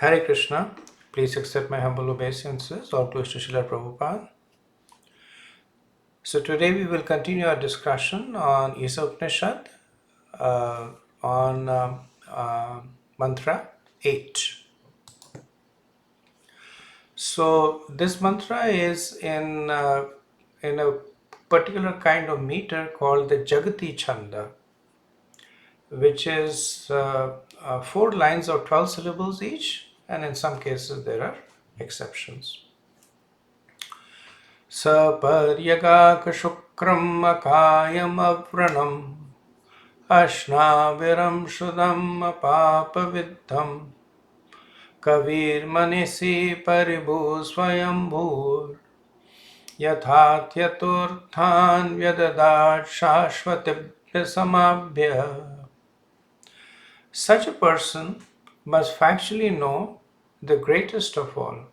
Hare Krishna. Please accept my humble obeisances. All glories to Srila Prabhupada. So today we will continue our discussion on Īśopaniṣad on mantra 8. So this mantra is in a particular kind of meter called the Jagati Chanda, which is 4 lines of 12 syllables each, and in some cases there are exceptions. Saparyagaka shukram akayam avranam ashnaviram shudam apapaviddham kavir manisi paribhu swayambhur yathatyaturthan vyadadat shashvatibhya samabhya. Such a person must factually know the greatest of all,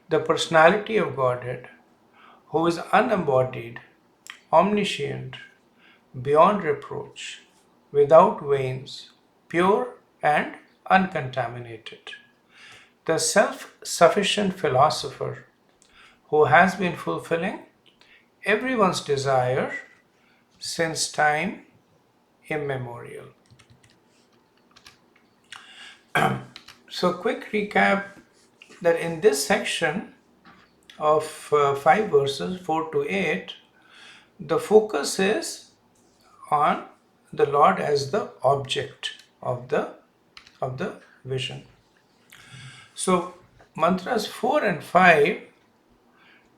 the personality of Godhead, who is unembodied, omniscient, beyond reproach, without veins, pure and uncontaminated. The self-sufficient philosopher who has been fulfilling everyone's desire since time immemorial. So quick recap that in this section of 5 verses 4 to 8, the focus is on the Lord as the object of the vision. So mantras 4 and 5,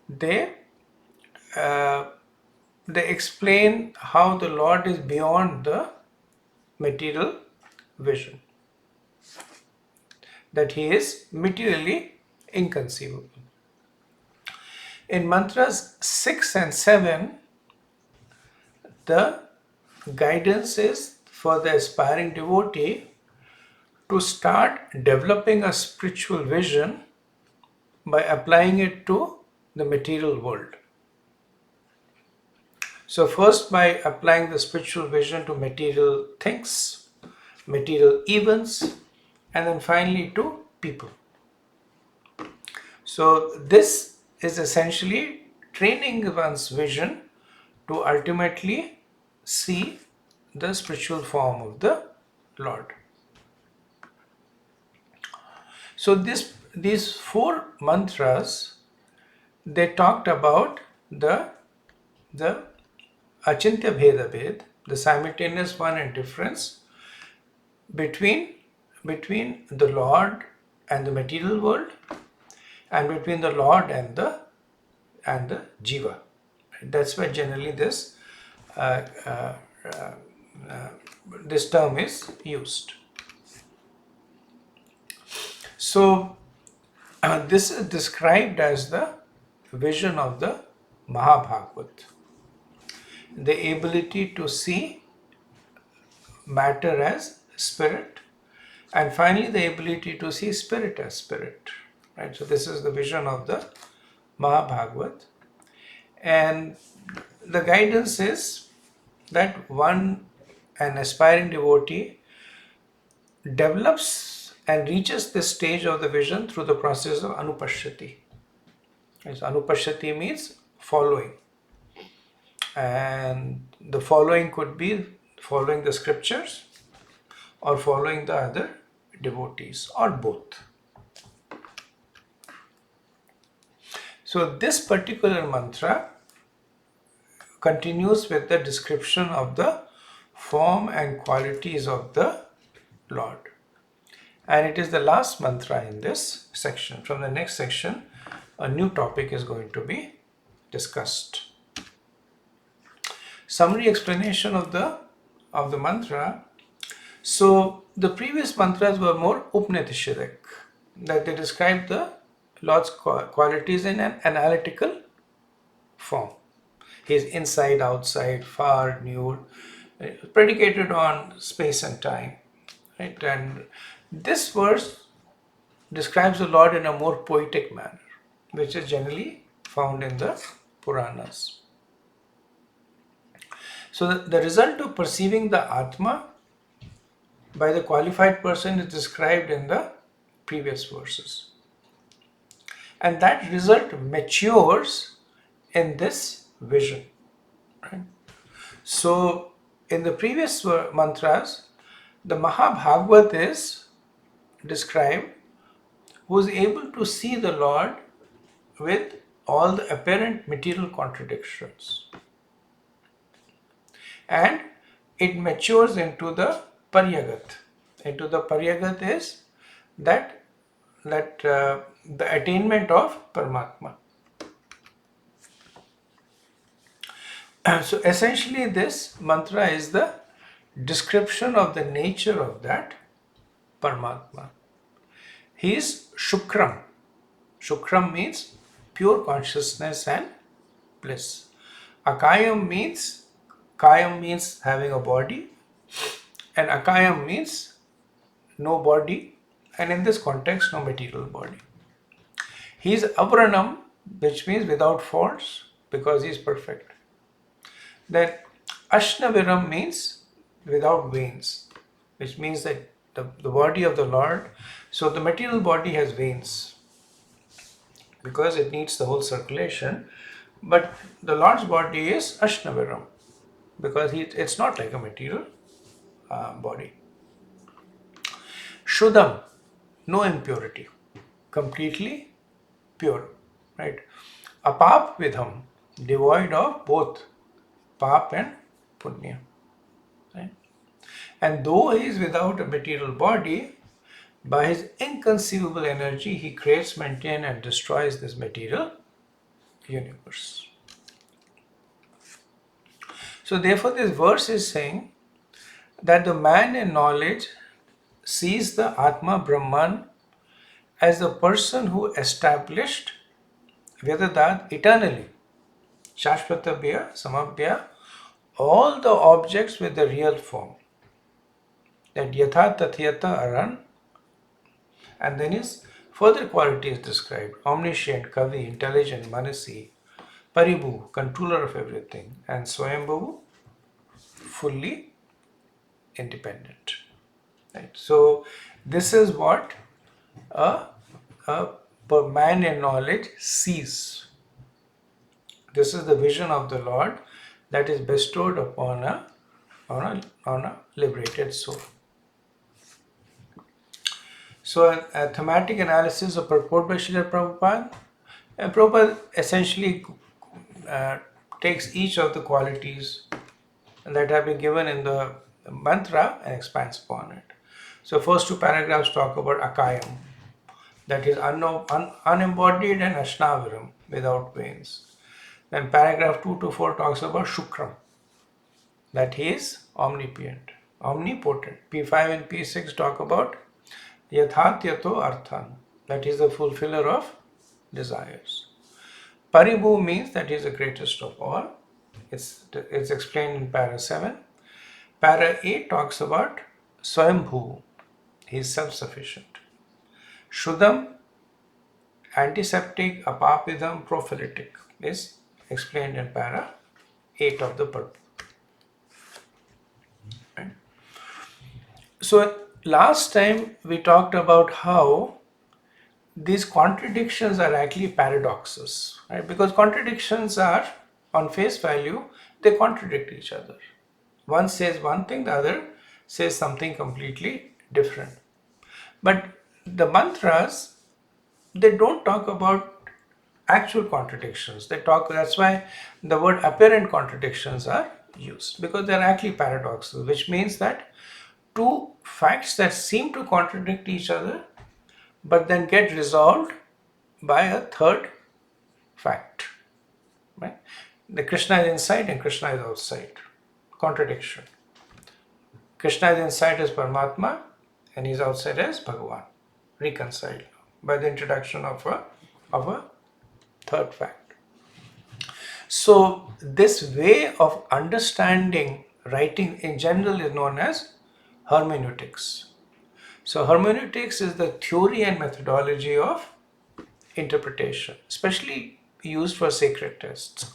they explain how the Lord is beyond the material vision, that he is materially inconceivable. In mantras 6 and 7, the guidance is for the aspiring devotee to start developing a spiritual vision by applying it to the material world. So first by applying the spiritual vision to material things, material events, and then finally to people. So this is essentially training one's vision to ultimately see the spiritual form of the Lord. So these 4 mantras, they talked about the Achintya Bheda Bhed, the simultaneous one and difference between the Lord and the material world, and between the Lord and the Jiva. That's why generally this term is used. So this is described as the vision of the Mahabhagavat, the ability to see matter as spirit, and finally the ability to see spirit as spirit. Right? So this is the vision of the Mahabhagavat, and the guidance is that an aspiring devotee develops and reaches this stage of the vision through the process of anupashyati. So anupashyati means following, and the following could be following the scriptures or following the other devotees, or both. So this particular mantra continues with the description of the form and qualities of the Lord. And it is the last mantra in this section. From the next section, a new topic is going to be discussed. Summary explanation of the mantra. So the previous mantras were more Upanishadic, that they describe the Lord's qualities in an analytical form. He is inside, outside, far, near, predicated on space and time. Right? And this verse describes the Lord in a more poetic manner, which is generally found in the Puranas. So the result of perceiving the Atma by the qualified person is described in the previous verses. And that result matures in this vision. Right? So, in the previous mantras, the Mahabhagavat is described who is able to see the Lord with all the apparent material contradictions. And it matures into the Paryagat. Into the Paryagat is that the attainment of Paramatma. So essentially this mantra is the description of the nature of that Paramatma. He is Shukram. Shukram means pure consciousness and bliss. Akayam means having a body, and Akayam means no body, and in this context no material body. He is Avaranam, which means without faults, because he is perfect. Then Ashnaviram means without veins, which means that the body of the Lord, so the material body has veins because it needs the whole circulation, but the Lord's body is Ashnaviram because it's not like a material body. Shuddham, no impurity, completely pure, right? Apap vidham, devoid of both pap and punya, right? And though he is without a material body, by his inconceivable energy, he creates, maintains, and destroys this material universe. So therefore this verse is saying that the man in knowledge sees the Atma Brahman as the person who established Vedadat eternally, Shashvatabhya, Samabhya, all the objects with the real form. That Yatha Tathyata Aran, and then his further quality is described: omniscient, Kavi, intelligent, Manasi, Paribhu, controller of everything, and Swayambhavu, fully independent. Right? So this is what a man in knowledge sees. This is the vision of the Lord that is bestowed upon a liberated soul. So a thematic analysis of purport by Srila Prabhupada. And Prabhupada essentially takes each of the qualities that have been given in the mantra and expands upon it. So first two paragraphs talk about Akayam, that is unembodied, and Ashnaviram, without veins. Then paragraph 2 to 4 talks about Shukram, that he is omnipotent. P5 and P6 talk about Yathatyato Arthan, that is the fulfiller of desires. Paribhu means that he is the greatest of all. It's explained in para 7. Para 8 talks about Swayambhu, he is self-sufficient. Shuddham, antiseptic, apapidham, prophylatic, is explained in para 8 of the purport. Right? So last time we talked about how these contradictions are actually paradoxes, right? Because contradictions are, on face value, they contradict each other. One says one thing, the other says something completely different. But the mantras, they don't talk about actual contradictions. That's why the word apparent contradictions are used, because they're actually paradoxes, which means that two facts that seem to contradict each other but then get resolved by a third fact. Right? The Krishna is inside and Krishna is outside. Contradiction. Krishna is inside as Paramatma and he is outside as Bhagavan. Reconciled by the introduction of a third fact. So this way of understanding writing in general is known as hermeneutics. So hermeneutics is the theory and methodology of interpretation, especially used for sacred texts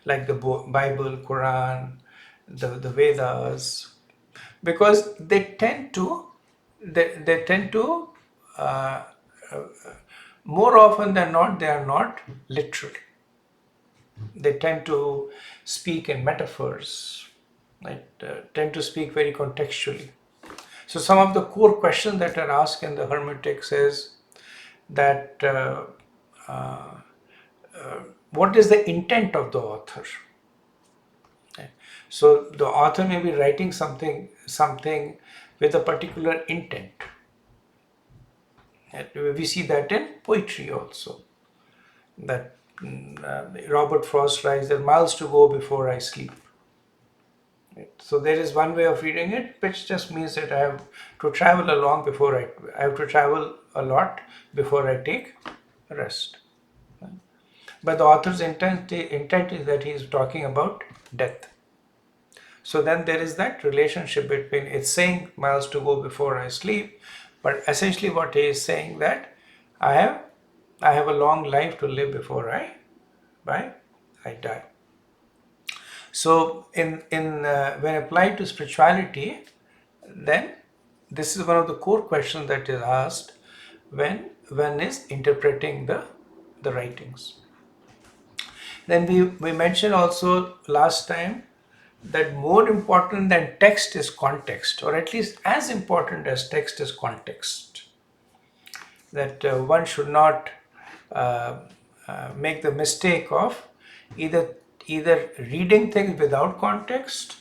like the Bible, Quran, the Vedas, because they tend to more often than not, they are not literal. They tend to speak in metaphors, right? Tend to speak very contextually. So some of the core questions that are asked in the hermeneutics is that what is the intent of the author? Okay. So the author may be writing something with a particular intent. And we see that in poetry also. That Robert Frost writes that miles to go before I sleep. Right. So there is one way of reading it, which just means that I have to travel along before I have to travel a lot before I take rest. Right. But the author's intent is that he is talking about death. So then there is that relationship between it's saying miles to go before I sleep, but essentially what he is saying that I have a long life to live before I die. So when applied to spirituality, then this is one of the core questions that is asked when one is interpreting the writings. Then we mentioned also last time that more important than text is context, or at least as important as text is context. That one should not make the mistake of either reading things without context,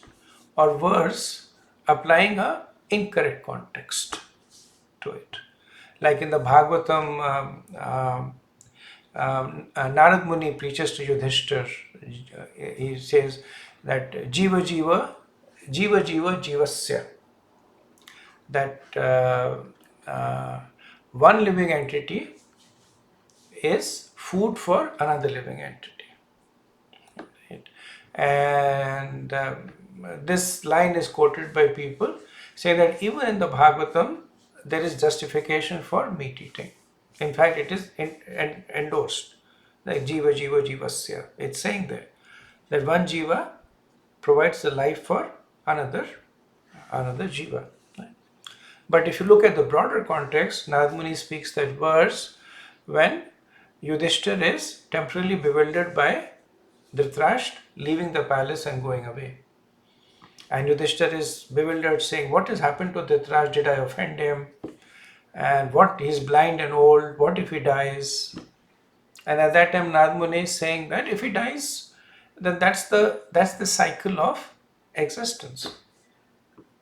or worse, applying a incorrect context to it. Like in the Bhagavatam, Narad Muni preaches to Yudhishthir. He says that Jiva Jiva, Jiva Jiva Jivasya. That one living entity is food for another living entity. Right? And this line is quoted by people saying that even in the Bhagavatam, there is justification for meat eating. In fact, it is endorsed, like Jiva Jiva Jivasya. It's saying there that one Jiva provides the life for another Jiva. Right? But if you look at the broader context, Narad Muni speaks that verse when Yudhishthir is temporarily bewildered by Dhritarashtra leaving the palace and going away. And Yudhishthir is bewildered, saying, what has happened to Dhritarashtra? Did I offend him? And what, he's blind and old, what if he dies? And at that time Narad Muni is saying that if he dies, then that's the cycle of existence.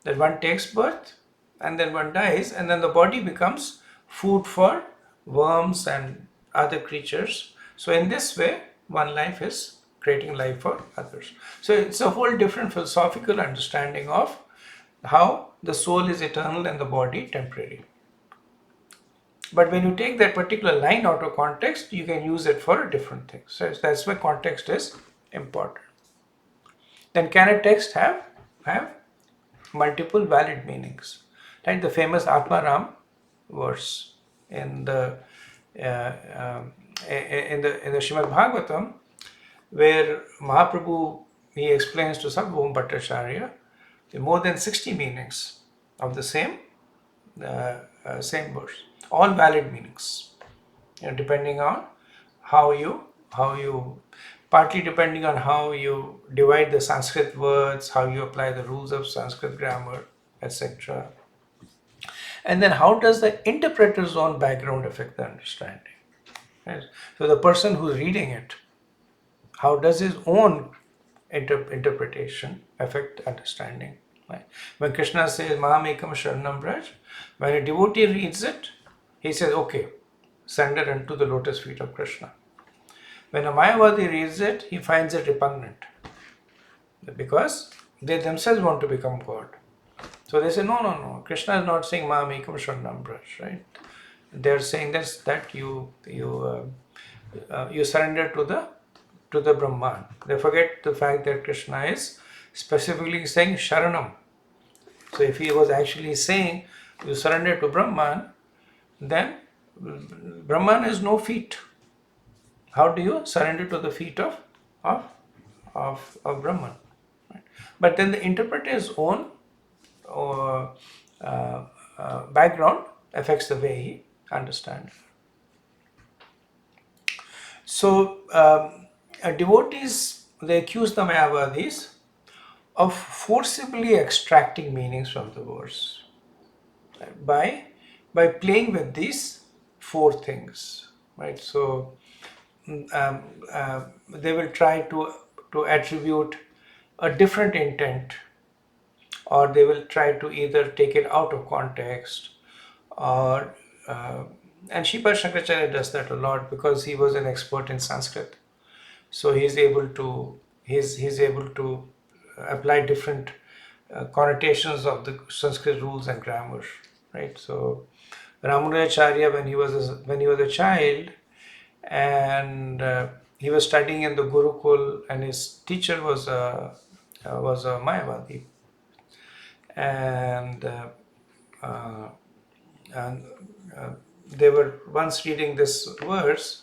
That one takes birth and then one dies, and then the body becomes food for worms and other creatures. So in this way, one life is creating life for others. So it's a whole different philosophical understanding of how the soul is eternal and the body temporary. But when you take that particular line out of context, you can use it for a different thing. So that's why context is important. Then can a text have multiple valid meanings? Like the famous Atmaram verse in the Srimad Bhagavatam, where Mahaprabhu, he explains to Sarvabhauma Bhattacharya the more than 60 meanings of the same verse, all valid meanings, depending on how you partly depending on how you divide the Sanskrit words, how you apply the rules of Sanskrit grammar, etc. And then how does the interpreter's own background affect the understanding? Right? So the person who's reading it, how does his own interpretation affect understanding? Right? When Krishna says Mahamekam Sharanam Braj, when a devotee reads it, he says, okay, surrender unto the lotus feet of Krishna. When a Mayavadi reads it, he finds it repugnant because they themselves want to become God. So they say, no, Krishna is not saying Mahamekam Sharanam Braj, right? They're saying that you surrender to the Brahman. They forget the fact that Krishna is specifically saying Sharanam. So if he was actually saying you surrender to Brahman, then Brahman has no feet. How do you surrender to the feet of Brahman? Right? But then the interpreter's own background affects the way he understand. So devotees, they accuse the Mayavadis of forcibly extracting meanings from the verse by playing with these four things, right? So they will try to attribute a different intent, or they will try to either take it out of context, or and Śrīpad Shankaracharya does that a lot because he was an expert in Sanskrit. So he's able to apply different connotations of the Sanskrit rules and grammar, right? So Ramanujacharya, when he was a child, and he was studying in the Gurukul, and his teacher was a Mayavadi, and and they were once reading this verse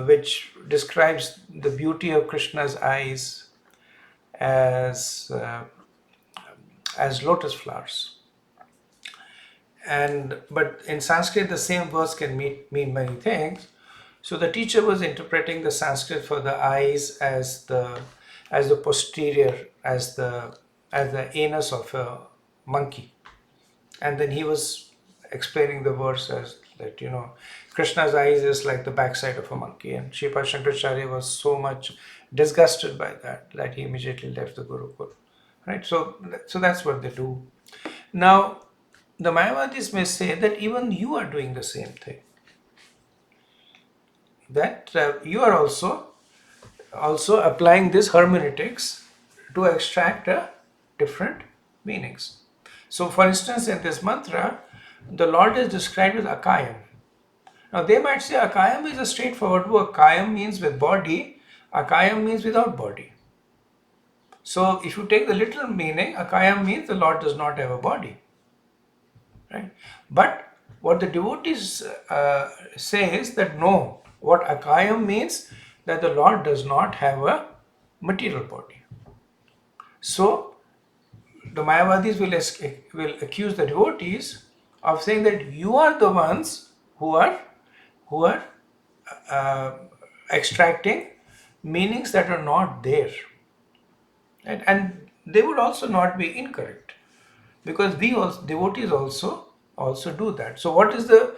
which describes the beauty of Krishna's eyes as lotus flowers. But in Sanskrit, the same verse can mean many things. So the teacher was interpreting the Sanskrit for the eyes as the posterior, as the anus of a monkey, and then he was explaining the verse as that, Krishna's eyes is like the backside of a monkey, and Śrīpad Shankaracharya was so much disgusted by that he immediately left the Gurukul, right? So that's what they do. Now, the Mayavadis may say that even you are doing the same thing, that you are also applying this hermeneutics to extract different meanings. So, for instance, in this mantra, the Lord is described as Akayam. Now, they might say Akayam is a straightforward word. Akayam means with body, Akayam means without body. So, if you take the literal meaning, Akayam means the Lord does not have a body, right? But what the devotees say is that no, what Akayam means, that the Lord does not have a material body. So, the Mayavadis will accuse the devotees of saying that you are the ones who are extracting meanings that are not there, right? And they would also not be incorrect, because we also, devotees also do that. So what is the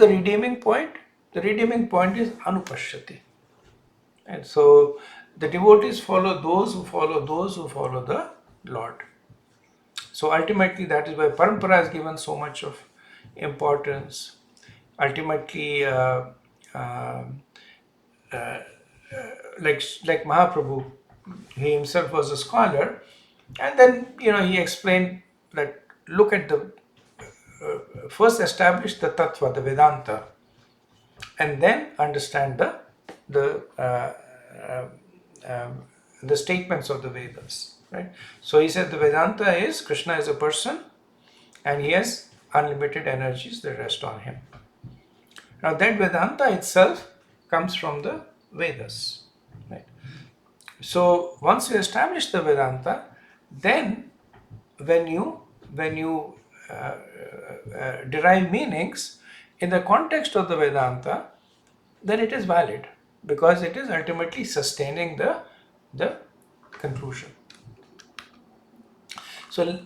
redeeming point? The redeeming point is anupashyati, and so the devotees follow those who follow the Lord. So ultimately, that is why parampara is given so much of importance. Ultimately, like Mahaprabhu, he himself was a scholar, and then he explained that look at the first establish the tattva, the Vedanta, and then understand the statements of the Vedas, right? So he said the Vedanta is Krishna is a person, and he has unlimited energies that rest on him. Now that Vedanta itself comes from the Vedas, right? So once you establish the Vedanta, then when you derive meanings in the context of the Vedanta, then it is valid, because it is ultimately sustaining the conclusion. So,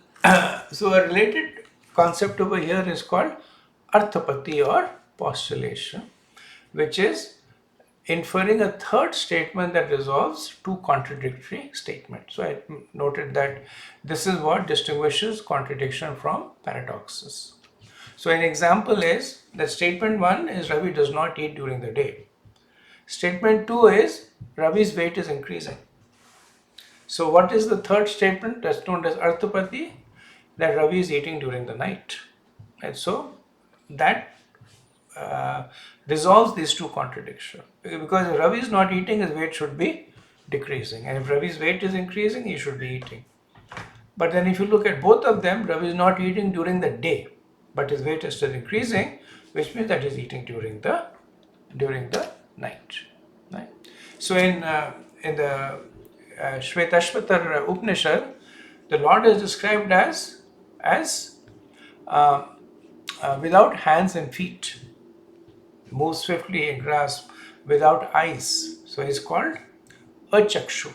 so a related concept over here is called arthapati, or postulation, which is inferring a third statement that resolves two contradictory statements. So I noted that this is what distinguishes contradiction from paradoxes. So an example is that statement 1 is Ravi does not eat during the day. Statement 2 is Ravi's weight is increasing. So what is the third statement? That's known as arthapati, that Ravi is eating during the night. And so that resolves these two contradictions. Because if Ravi is not eating, his weight should be decreasing. And if Ravi's weight is increasing, he should be eating. But then if you look at both of them, Ravi is not eating during the day, but his weight is still increasing, which means that he is eating during the night. Right? So in the Śrī Īśopaniṣad Upanishad, the Lord is described as without hands and feet, moves swiftly and grasps without eyes. So he's called achakshu.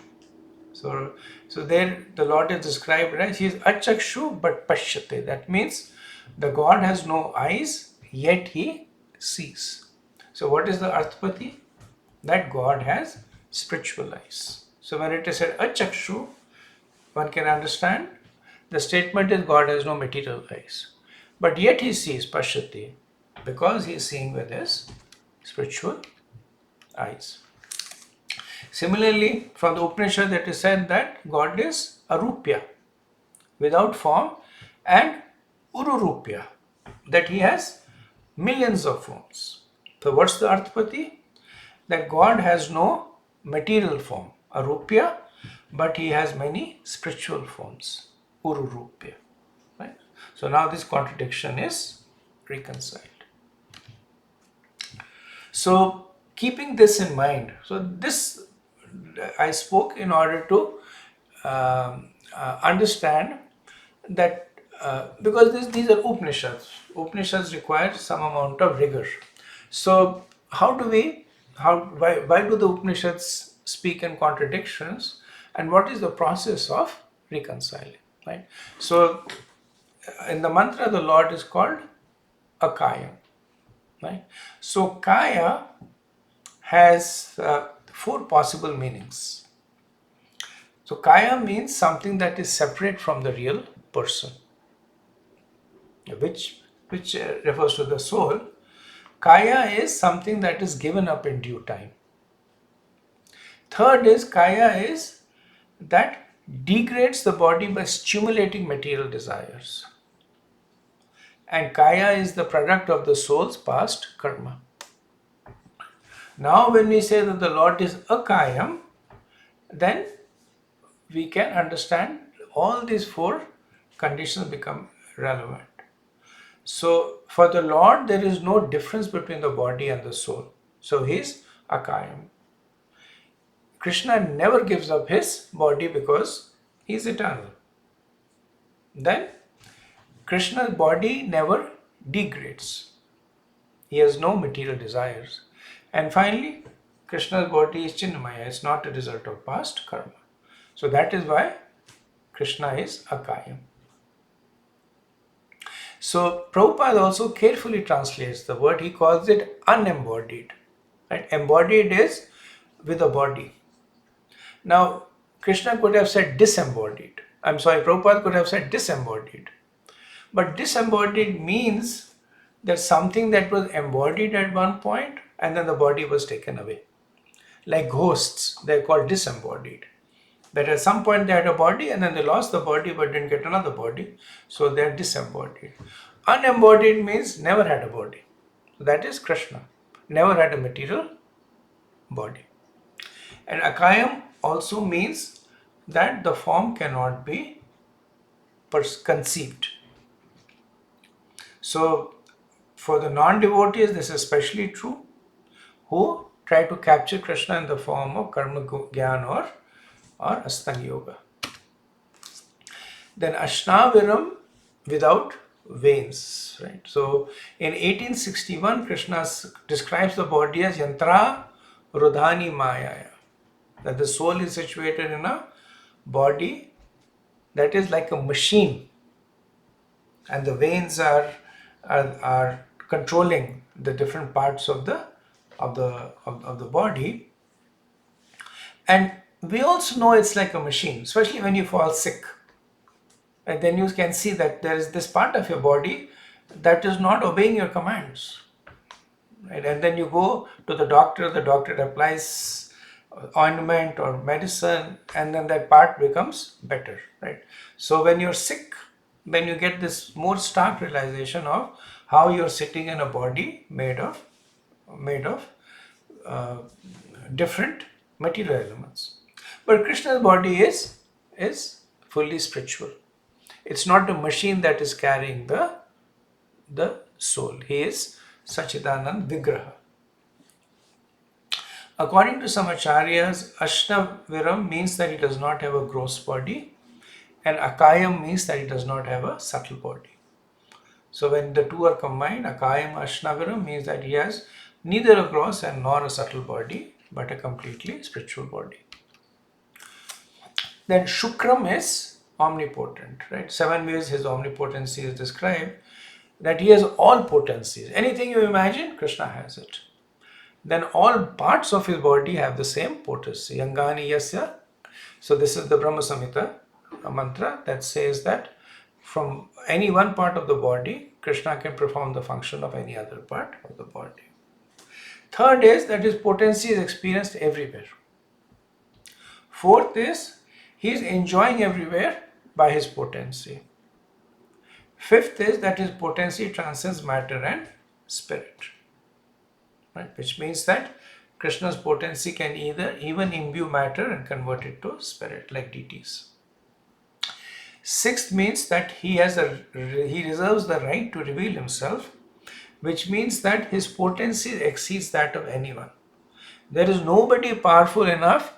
So there the Lord is described as he is achakshu but pashyate. That means the God has no eyes, yet he sees. So what is the arthapati? That God has spiritual eyes. So when it is said achakshu, one can understand the statement is God has no material eyes. But yet he sees pashyati because he is seeing with his spiritual eyes. Similarly, from the Upanishad it is said that God is arupya, without form, and ururupya, that he has millions of forms. So what's the arthapati? That God has no material form, arupya, but he has many spiritual forms, ururupya. Right? So now this contradiction is reconciled. So keeping this in mind, so this I spoke in order to understand that because these are Upanishads. Upanishads require some amount of rigor. So why do the Upanishads speak in contradictions, and what is the process of reconciling? Right. So in the mantra, the Lord is called Akaya. Right. So Kaya has four possible meanings. So Kaya means something that is separate from the real person, which refers to the soul. Kaya is something that is given up in due time. Third is Kaya is that degrades the body by stimulating material desires. And Kaya is the product of the soul's past karma. Now when we say that the Lord is Akayam, then we can understand all these four conditions become relevant. So for the Lord, there is no difference between the body and the soul. So he is Akayam. Krishna never gives up his body because he is eternal. Then Krishna's body never degrades. He has no material desires. And finally, Krishna's body is Chinmaya. It's not a result of past karma. So that is why Krishna is Akayam. So Prabhupada also carefully translates the word. He calls it unembodied. Right? Embodied is with a body. Now, Krishna could have said disembodied. Prabhupada could have said disembodied. But disembodied means that something that was embodied at one point and then the body was taken away. Like ghosts, they're called disembodied. That at some point they had a body and then they lost the body but didn't get another body. So they're disembodied. Unembodied means never had a body. That is Krishna. Never had a material body. And Akayam also means that the form cannot be conceived. So for the non-devotees, this is especially true, who try to capture Krishna in the form of karma gyan or Astanga Yoga. Then Ashnaviram without veins. Right? So in 1861, Krishna describes the body as Yantra Rudhani Mayaya. That the soul is situated in a body that is like a machine, and the veins are controlling the different parts of the body. And we also know it's like a machine, especially when you fall sick. And then you can see that there is this part of your body that is not obeying your commands. Right? And then you go to the doctor applies ointment or medicine, and then that part becomes better. Right? So when you're sick, then you get this more stark realization of how you're sitting in a body made of different material elements. But Krishna's body is fully spiritual. It's not a machine that is carrying the soul. He is Sachidanand Vigraha. According to some acharyas, Ashnaviram means that he does not have a gross body, and Akayam means that he does not have a subtle body. So when the two are combined, Akayam Ashnavaram means that he has neither a gross and nor a subtle body, but a completely spiritual body. Then Shukram is omnipotent, right? 7 ways his omnipotency is described, that he has all potencies. Anything you imagine, Krishna has it. Then all parts of his body have the same potency. Yangani Yasya. So this is the Brahma Samhita, a mantra that says that from any one part of the body, Krishna can perform the function of any other part of the body. Third is that his potency is experienced everywhere. Fourth is he is enjoying everywhere by his potency. Fifth is that his potency transcends matter and spirit. Right? Which means that Krishna's potency can even imbue matter and convert it to spirit, like deities. Sixth means that he reserves the right to reveal himself, which means that his potency exceeds that of anyone. There is nobody powerful enough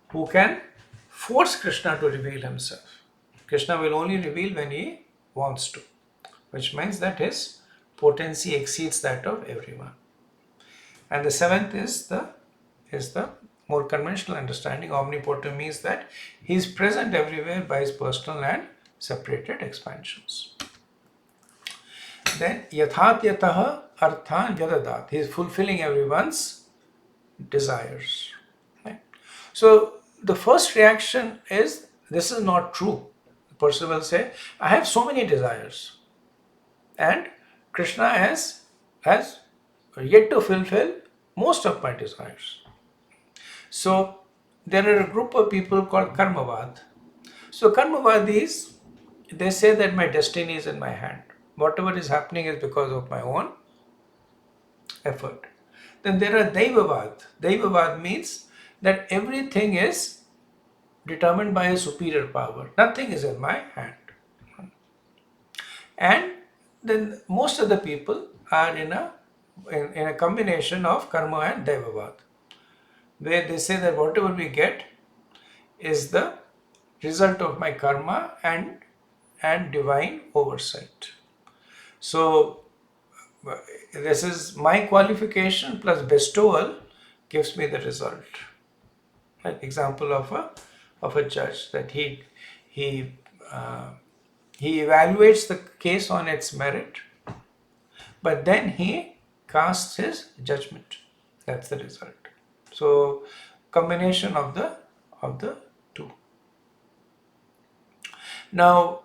who can force Krishna to reveal himself. Krishna will only reveal when he wants to, which means that his potency exceeds that of everyone. And the seventh is the more conventional understanding. Omnipotent means that he is present everywhere by his personal and separated expansions. Then yathat yataha arthan yadadat. He is fulfilling everyone's desires. Right? So the first reaction is, this is not true. The person will say, I have so many desires, and Krishna has yet to fulfill most of my desires. So there are a group of people called Karmavad. So Karmavadis, they say that my destiny is in my hand. Whatever is happening is because of my own effort. Then there are Daivavad. Daivavad means that everything is determined by a superior power. Nothing is in my hand. And then most of the people are in a combination of karma and Daivavad, where they say that whatever we get is the result of my karma and divine oversight. So this is my qualification plus bestowal gives me the result. Like example of a judge, that he evaluates the case on its merit, but then he casts his judgment. That's the result. So combination of the two. Now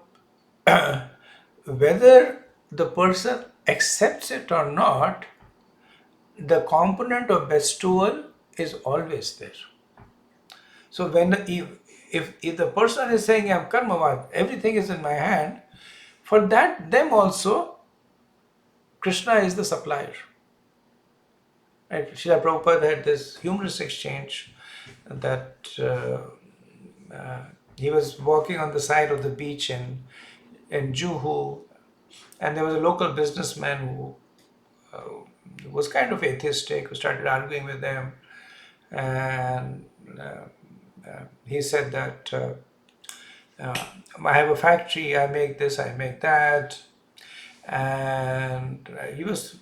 whether the person accepts it or not, the component of bestowal is always there. So if the person is saying I'm karmavad, everything is in my hand, for that them also Krishna is the supplier. Right? Srila Prabhupada had this humorous exchange that he was walking on the side of the beach in Juhu, and there was a local businessman who was kind of atheistic, who started arguing with them, and he said that I have a factory, I make this, I make that, and he was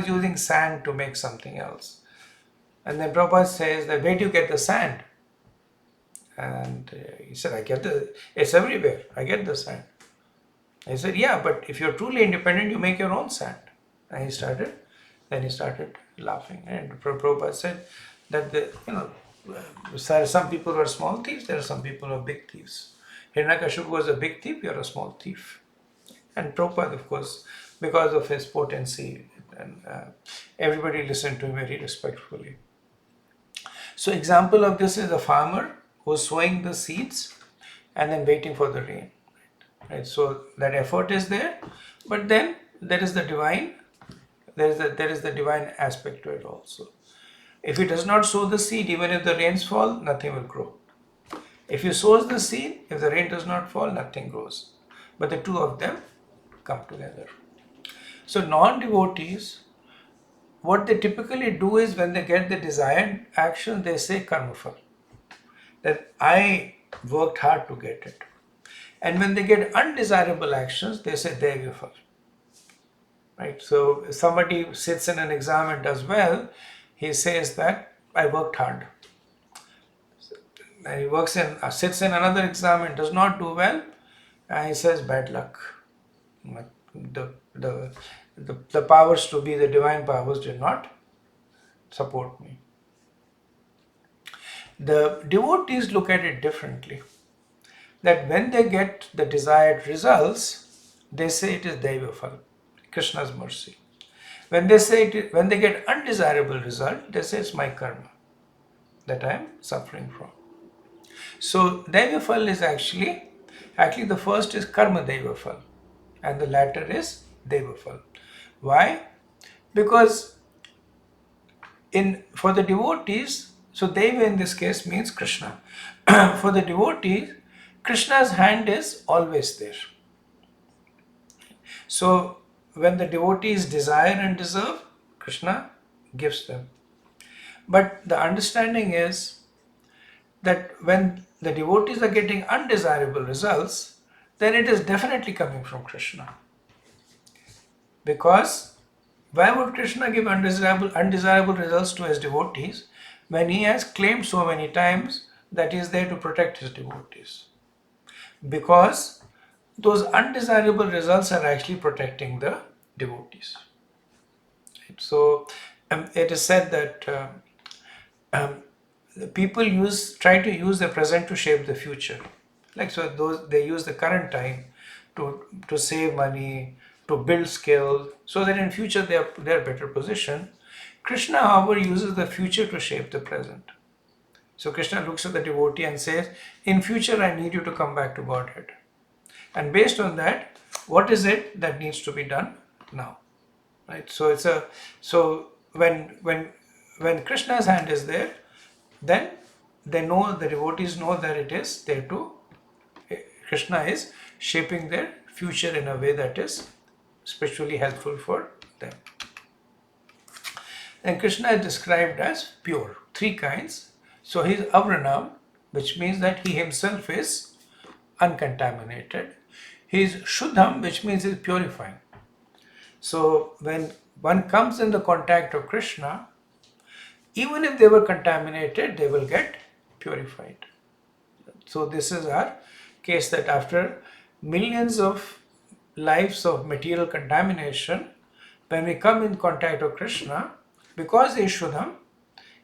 using sand to make something else. And then Prabhupada says that, where do you get the sand? And he said, it's everywhere, I get the sand. I said, yeah, but if you're truly independent, you make your own sand. And he started laughing. And Prabhupada said that there are some people who are small thieves, there are some people who are big thieves. Hiranyakashipu was a big thief, you're a small thief. And Prabhupada, of course, because of his potency, and everybody listened to him very respectfully. So example of this is a farmer who's sowing the seeds and then waiting for the rain. Right? So that effort is there, but then there is the divine, there is the divine aspect to it also. If he does not sow the seed, even if the rains fall, nothing will grow. If he sows the seed, if the rain does not fall, nothing grows. But the two of them come together. So non-devotees, what they typically do is when they get the desired action, they say karmafal, that I worked hard to get it. And when they get undesirable actions, they say devyafal, right? So if somebody sits in an exam and does well, he says that I worked hard. And he sits in another exam and does not do well, and he says bad luck. The, the, the powers to be, the divine powers, did not support me. The devotees look at it differently. That when they get the desired results, they say it is Daivafal, Krishna's mercy. When they get undesirable result, they say it's my karma that I am suffering from. So Daivafal is actually the first is Karma Daivafal and the latter is Daivafal. Why? Because for the devotees, so Deva in this case means Krishna. For the devotees, Krishna's hand is always there. So when the devotees desire and deserve, Krishna gives them. But the understanding is that when the devotees are getting undesirable results, then it is definitely coming from Krishna. Because why would Krishna give undesirable results to his devotees when he has claimed so many times that he is there to protect his devotees? Because those undesirable results are actually protecting the devotees. So it is said that people try to use the present to shape the future. Like so, they use the current time to save money, to build skills, so that in future they are better positioned. Krishna, however, uses the future to shape the present. So Krishna looks at the devotee and says, in future I need you to come back to Godhead. And based on that, what is it that needs to be done now? Right? So when Krishna's hand is there, then the devotees know that it is there to, Krishna is shaping their future in a way that is spiritually helpful for them. And Krishna is described as pure, three kinds. So he is Avranam, which means that he himself is uncontaminated. He is Shuddham, which means he is purifying. So when one comes in the contact of Krishna, even if they were contaminated, they will get purified. So this is our case, that after millions of lives of material contamination, when we come in contact with Krishna, because he is Shuddham,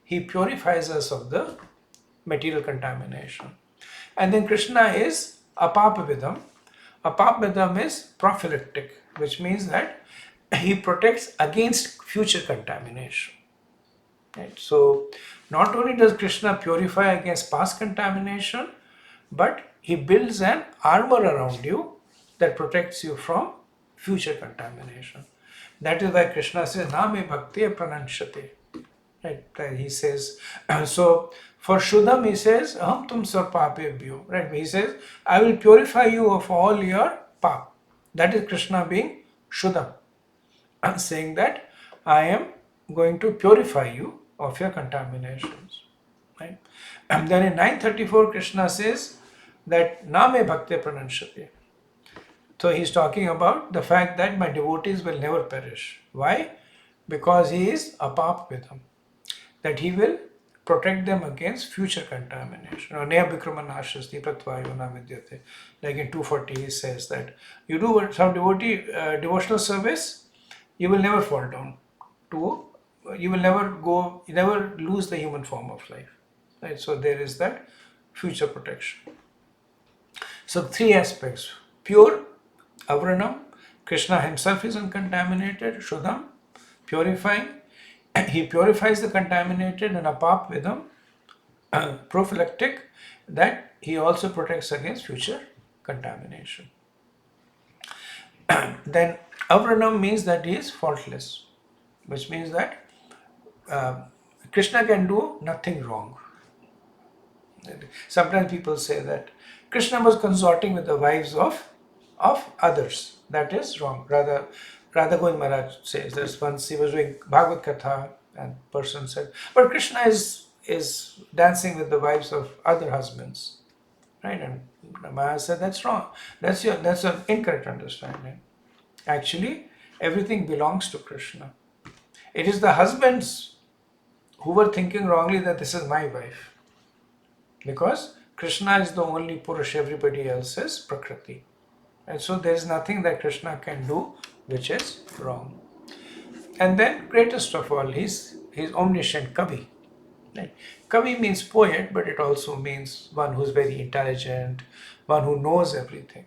he purifies us of the material contamination. And then Krishna is Apapavidam. Apapavidam is prophylactic, which means that he protects against future contamination. Right? So not only does Krishna purify against past contamination, but he builds an armor around you that protects you from future contamination. That is why Krishna says, Name Bhakti Prananshate. Right? He says, so for Shuddham he says, Aham tum sarpapebhyo. Right? He says, I will purify you of all your pap. That is Krishna being Shuddham. I'm saying that I am going to purify you of your contaminations. Right? And then in 934 Krishna says that Name Bhakti Prananshate. So he's talking about the fact that my devotees will never perish. Why? Because he is Apapvidam. That he will protect them against future contamination. Or Neha Vikramanashasti Pratvayona Vidyate. Like in 240 he says that you do some devotional service, you will never fall down. You will never lose the human form of life. Right? So there is that future protection. So three aspects: pure, Avranam, Krishna himself is uncontaminated, Shuddham, purifying, he purifies the contaminated, and Apapvidam, prophylactic, that he also protects against future contamination. Then Avranam means that he is faultless, which means that Krishna can do nothing wrong. Sometimes people say that Krishna was consorting with the wives of others. That is wrong. Radha Govind Maharaj says that once he was doing Bhagavad Katha and person said, but Krishna is dancing with the wives of other husbands. Right? And Maharaj said that's wrong. That's an incorrect understanding. Actually, everything belongs to Krishna. It is the husbands who were thinking wrongly that this is my wife. Because Krishna is the only Purush, everybody else is Prakriti. And so there is nothing that Krishna can do which is wrong. And then greatest of all, he's omniscient, Kavi. Right? Kavi means poet, but it also means one who's very intelligent, one who knows everything.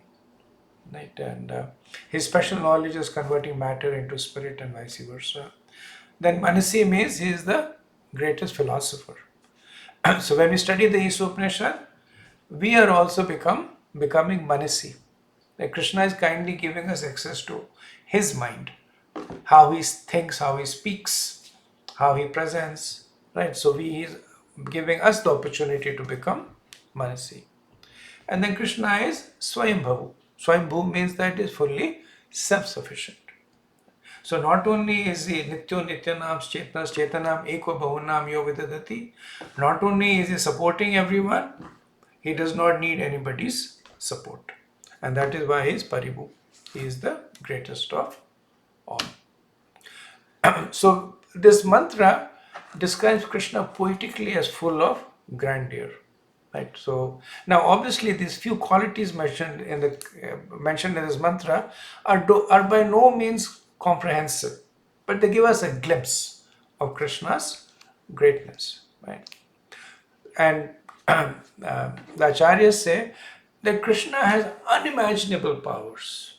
Right? And his special knowledge is converting matter into spirit and vice versa. Then Manasi means he is the greatest philosopher. So when we study the Īśopaniṣad, we are also becoming Manasi. Like Krishna is kindly giving us access to his mind, how he thinks, how he speaks, how he presents, right? So he is giving us the opportunity to become Manasi. And then Krishna is Swayambhavu. Swayambhavu means that he is fully self-sufficient. So not only is he Nityo Nityanam Chetnas Chetanam Eko Bahunam Yo Vidadati, not only is he supporting everyone, he does not need anybody's support. And that is why he is Paribhu. He is the greatest of all. So this mantra describes Krishna poetically as full of grandeur. Right. So now, obviously, these few qualities mentioned in this mantra are by no means comprehensive, but they give us a glimpse of Krishna's greatness. Right. And the acharyas say that Krishna has unimaginable powers,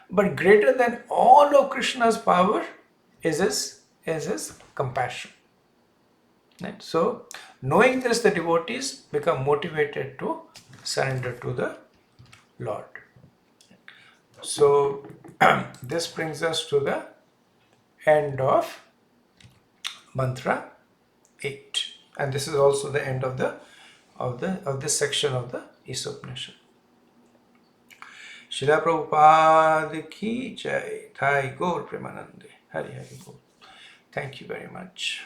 but greater than all of Krishna's power is his compassion. Right? So, knowing this, the devotees become motivated to surrender to the Lord. So, this brings us to the end of mantra 8, and this is also the end of this section of the Īśopaniṣad. Śrīla Prabhupada ki jai. Thai Gaur Premanande. Hari Hari Bol. Thank you very much.